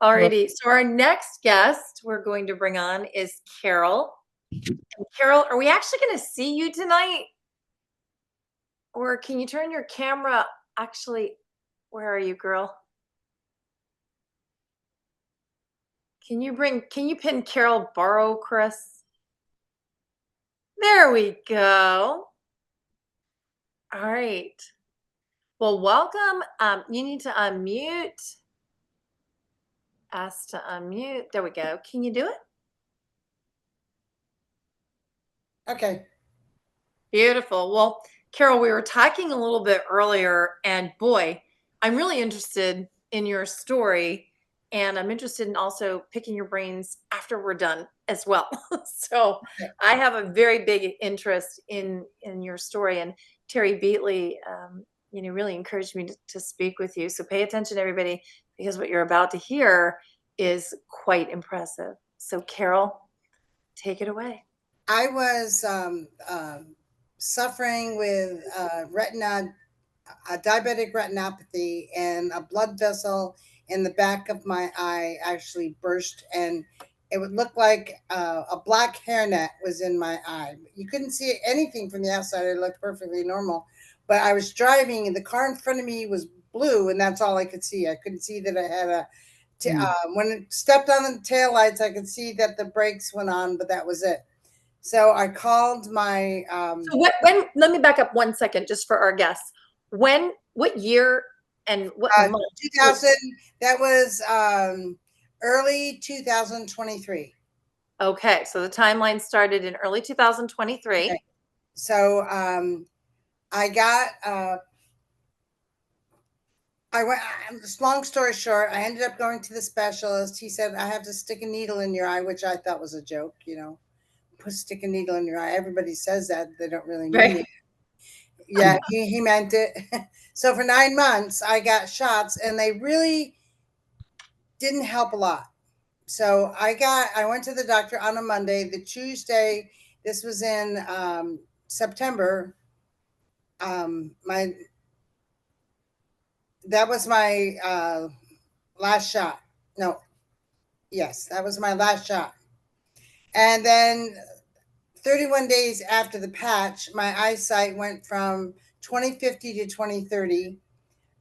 Alrighty. So our next guest we're going to bring on is Karol. And Karol, are we actually going to see you tonight? Or can you turn your camera? Actually, where are you, girl? Can you pin Karol Barrow, Chris? There we go. All right. Well, welcome. You need to unmute. Ask to unmute. There we go. Can you do it? Okay. Beautiful. Well, Karol, we were talking a little bit earlier, and boy, I'm really interested in your story, and I'm interested in also picking your brains after we're done as well. So I have a very big interest in your story, and Terry Beatley, really encouraged me to speak with you. So pay attention, everybody, because what you're about to hear is quite impressive. So Karol, take it away. I was suffering with diabetic retinopathy, and a blood vessel in the back of my eye actually burst, and it would look like a black hairnet was in my eye. You couldn't see anything from the outside. It looked perfectly normal. But I was driving, and the car in front of me was blue, and that's all I could see. I couldn't see that it had when it stepped on the taillights, I could see that the brakes went on, but that was it. So I called my. So when let me back up 1 second just for our guests. What year and what month? 2000. That was early 2023. Okay, so the timeline started in early 2023. Okay. So I got. I went. Long story short, I ended up going to the specialist. He said I have to stick a needle in your eye, which I thought was a joke. Stick a needle in your eye. Everybody says that. They don't really mean it. Yeah, he meant it. So for 9 months, I got shots, and they really didn't help a lot. So I went to the doctor on a Monday. The Tuesday, this was in September. That was my last shot. No, yes, that was my last shot. And then 31 days after the patch, my eyesight went from 20/50 to 20/30.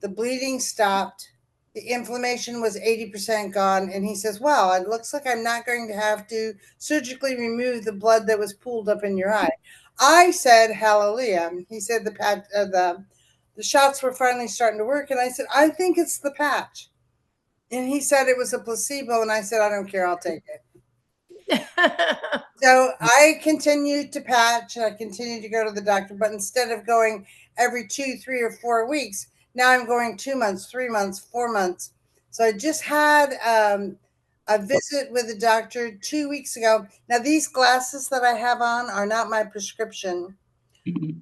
The bleeding stopped. The inflammation was 80% gone. And he says, well, it looks like I'm not going to have to surgically remove the blood that was pooled up in your eye. I said, hallelujah. He said the shots were finally starting to work. And I said, I think it's the patch. And he said it was a placebo. And I said, I don't care. I'll take it. So I continued to patch. I continued to go to the doctor, but instead of going every 2, 3, or 4 weeks, now I'm going 2 months, 3 months, 4 months. So I just had a visit with the doctor 2 weeks ago. Now these glasses that I have on are not my prescription.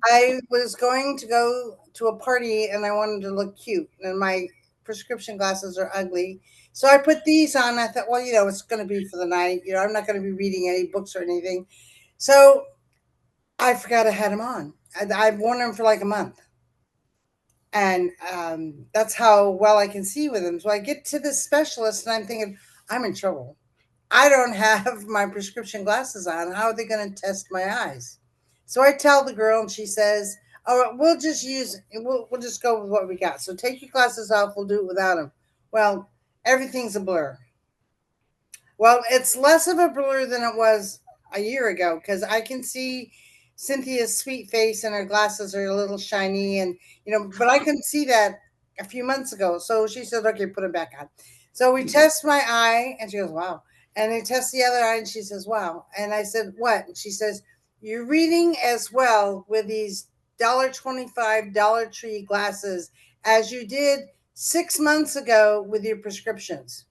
I was going to go to a party, and I wanted to look cute, and my prescription glasses are ugly. So I put these on. I thought, well, it's going to be for the night. I'm not going to be reading any books or anything. So I forgot I had them on. I've worn them for like a month. And that's how well I can see with them. So I get to the specialist, and I'm thinking, I'm in trouble. I don't have my prescription glasses on. How are they going to test my eyes? So I tell the girl, and she says, "Oh, we'll just go with what we got. So take your glasses off. We'll do it without them." Well, everything's a blur. Well, it's less of a blur than it was a year ago, because I can see Cynthia's sweet face, and her glasses are a little shiny, and but I couldn't see that a few months ago. So she said, "Okay, put it back on." So we test my eye, and she goes, "Wow." And they test the other eye, and she says, "Wow." And I said, "What?" And she says, "You're reading as well with these $1.25 Dollar Tree glasses as you did 6 months ago with your prescriptions."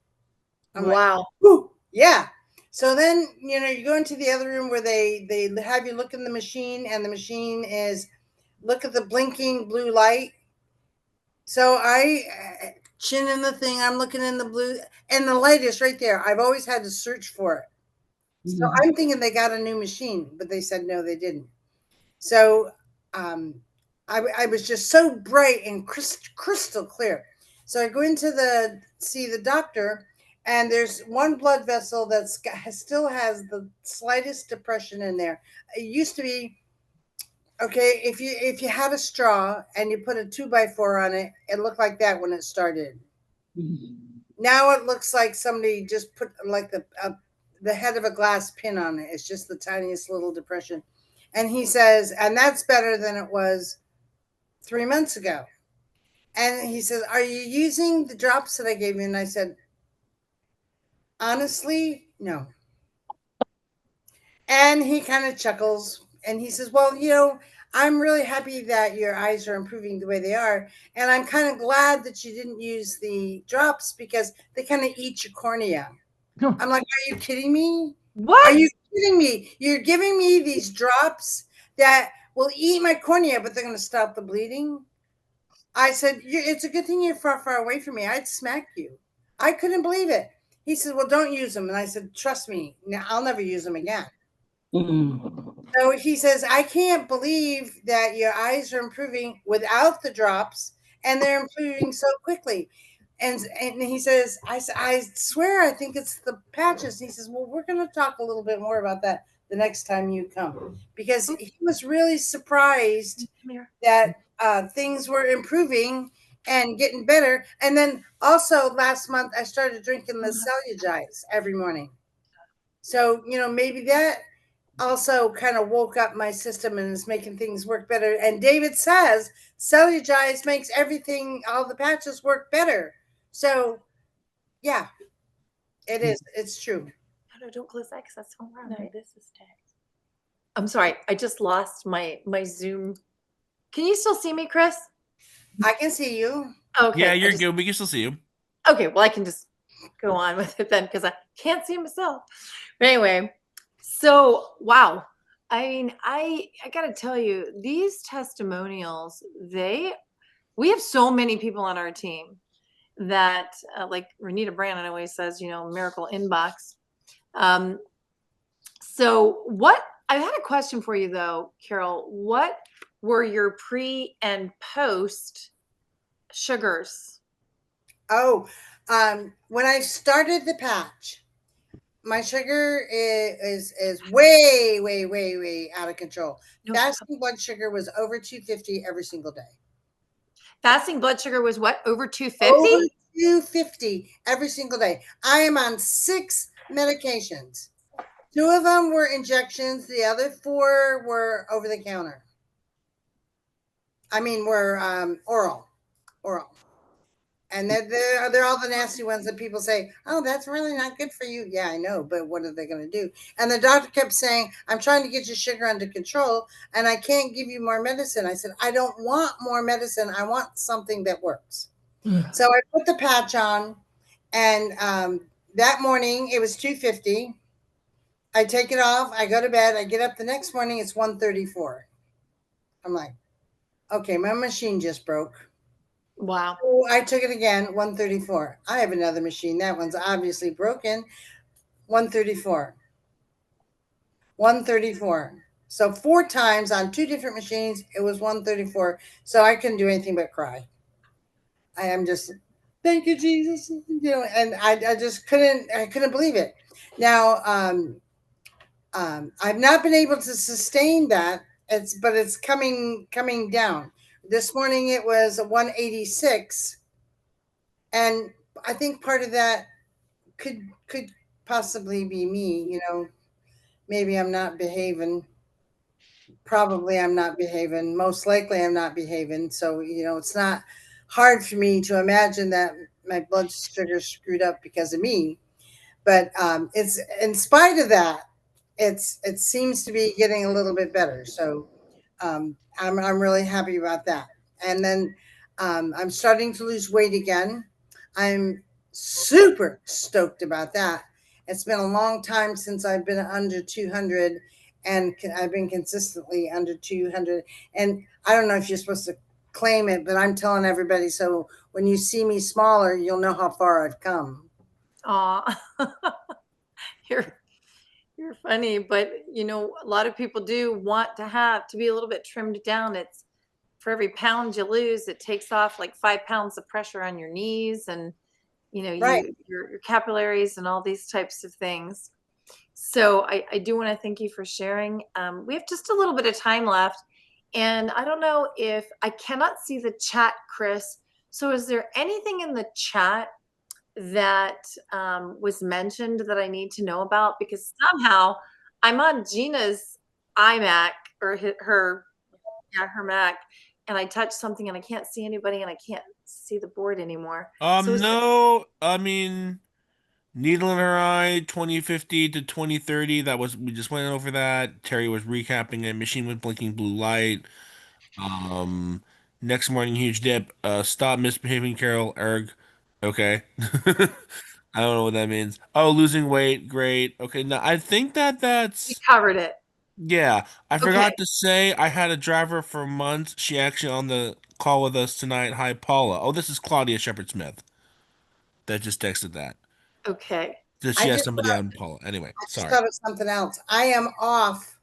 I'm wow. Like, "Whew, yeah." So then, you go into the other room where they have you look in the machine, and the machine is look at the blinking blue light. So I chin in the thing, I'm looking in the blue, and the light is right there. I've always had to search for it. So I'm thinking they got a new machine, but they said no, they didn't. So I was just so bright and crystal clear. So I go into see the doctor, and there's one blood vessel still has the slightest depression in there. It used to be okay if you had a straw and you put a 2x4 on it, it looked like that when it started. Now it looks like somebody just put like the head of a glass pin on it. It's just the tiniest little depression. And he says, and that's better than it was 3 months ago. And he says, "Are you using the drops that I gave you?" And I said, "Honestly, no." And he kind of chuckles and he says, "Well, I'm really happy that your eyes are improving the way they are. And I'm kind of glad that you didn't use the drops because they kind of eat your cornea." I'm like, "Are you kidding me? Are What? you kidding me? You're giving me these drops that will eat my cornea, but they're going to stop the bleeding?" I said, "It's a good thing you're far, far away from me. I'd smack you." I couldn't believe it. He said, "Well, don't use them." And I said, "Trust me, I'll never use them again." So he says, "I can't believe that your eyes are improving without the drops, and they're improving so quickly." And he says, I swear, I think it's the patches." He says, "Well, we're going to talk a little bit more about that the next time you come," because he was really surprised that things were improving and getting better. And then also last month, I started drinking the Cellulitis every morning. So, maybe that also kind of woke up my system and is making things work better. And David says Cellulitis makes everything, all the patches work better. So, yeah, it is. It's true. No, don't close that because that's so loud. No, this is text. I'm sorry. I just lost my Zoom. Can you still see me, Chris? I can see you. Okay. Yeah, you're good. We can still see you. Okay. Well, I can just go on with it then because I can't see myself. But anyway, so wow. I mean, I gotta tell you, these testimonials, we have so many people on our team that like Renita Brandon always says, miracle inbox. So what I had a question for you though, Karol. What were your pre and post sugars? Oh, when I started the patch, my sugar is way, way, way, way out of control. No. Fasting blood sugar was over 250 every single day. Fasting blood sugar was what? Over 250? Over 250 every single day. I am on 6 medications. 2 of them were injections. The other 4 were over the counter. I mean, were oral. And they're all the nasty ones that people say, "Oh, that's really not good for you." Yeah, I know, but what are they going to do? And the doctor kept saying, "I'm trying to get your sugar under control, and I can't give you more medicine." I said, "I don't want more medicine. I want something that works." So I put the patch on, and that morning it was 250. I take it off. I go to bed. I get up the next morning. It's 134. I'm like, okay, my machine just broke. Wow. So I took it again, 134. I have another machine. That one's obviously broken. 134. 134. So 4 times on 2 different machines, it was 134. So I couldn't do anything but cry. I am just, thank you, Jesus. And I just couldn't believe it. Now, I've not been able to sustain that. But it's coming down. This morning it was 186. And I think part of that could possibly be me. Maybe I'm not behaving. Probably I'm not behaving. Most likely I'm not behaving. So, it's not hard for me to imagine that my blood sugar screwed up because of me. But it's in spite of that, it seems to be getting a little bit better. So I'm really happy about that. And then I'm starting to lose weight again. I'm super stoked about that. It's been a long time since I've been under 200, and I've been consistently under 200. And I don't know if you're supposed to claim it, but I'm telling everybody. So when you see me smaller, you'll know how far I've come. Aw. You're funny, but a lot of people do want to be a little bit trimmed down. It's for every pound you lose, it takes off like 5 pounds of pressure on your knees. And you know, Right. your capillaries and all these types of things. So I do want to thank you for sharing. We have just a little bit of time left, and I don't know if I cannot see the chat, Chris. So is there anything in the chat that was mentioned that I need to know about? Because somehow I'm on Gina's iMac or her, yeah, her Mac, and I touched something and I can't see anybody and I can't see the board anymore. So is there, No, I mean, needle in her eye, 2050 to 2030. That was, we just went over that. Terry was recapping it. Machine was blinking blue light. Um, Next morning, huge dip. Stop misbehaving, Carol. Erg. Okay. I don't know what that means. Oh, losing weight. Great. Okay. Now, I think that we that's, covered it? yeah. I Okay. forgot to say I had a driver for months. She actually on the call with us tonight. Hi, Paula. Oh, this is Claudia Shepard Smith that just texted that. Okay. That I she has just somebody on Paula. Anyway, I just sorry. thought of something else. I am off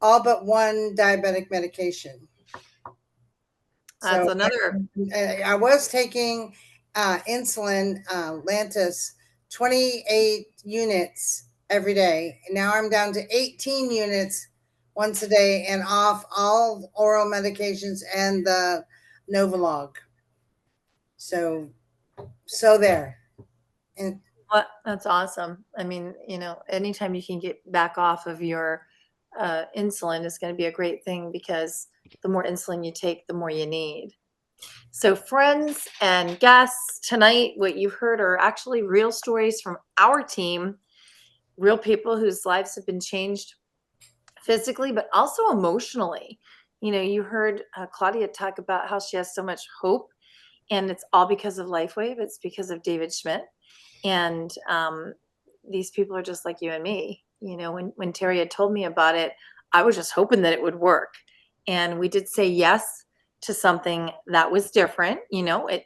all but one diabetic medication. That's So another. I was taking insulin, Lantus, 28 units every day. And now I'm down to 18 units once a day and off all oral medications and the Novolog. So, so there. And Well, that's awesome. I mean, you know, anytime you can get back off of your insulin is going to be a great thing because the more insulin you take, the more you need. So, friends and guests, tonight, what you heard are actually real stories from our team, real people whose lives have been changed physically, but also emotionally. You know, you heard Claudia talk about how she has so much hope, and it's all because of LifeWave. It's because of David Schmidt. And these people are just like you and me. You know, when Terry had told me about it, I was just hoping that it would work. And we did say yes to something that was different. You know, it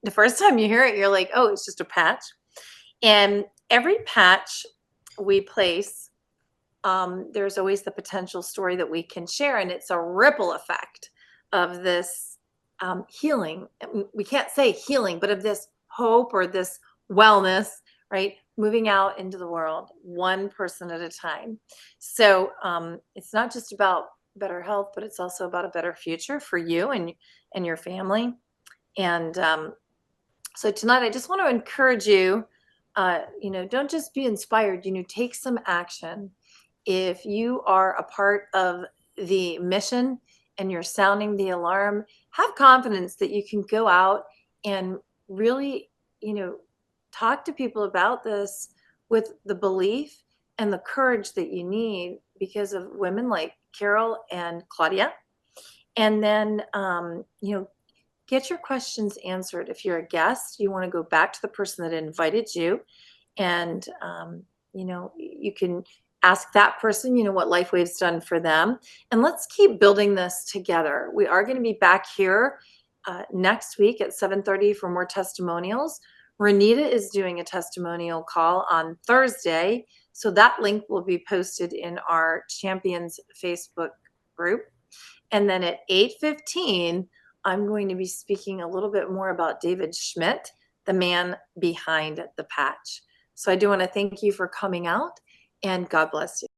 the first time you hear it, you're like, oh, it's just a patch. And every patch we place, there's always the potential story that we can share, and it's a ripple effect of this healing. We can't say healing, but of this hope or this wellness, right? Moving out into the world, one person at a time. So it's not just about better health, but it's also about a better future for you and your family. And so tonight, I just want to encourage you. You know, don't just be inspired. You know, take some action. If you are a part of the mission and you're sounding the alarm, have confidence that you can go out and really, you know, talk to people about this with the belief and the courage that you need because of women like Karol and Claudia. And then, you know, get your questions answered. If you're a guest, you want to go back to the person that invited you, and you know, you can ask that person, you know, what LifeWave's done for them, and let's keep building this together. We are going to be back here next week at 7:30 for more testimonials. Renita is doing a testimonial call on Thursday, so that link will be posted in our Champions Facebook group. And then at 8:15, I'm going to be speaking a little bit more about David Schmidt, the man behind the patch. So I do want to thank you for coming out, and God bless you.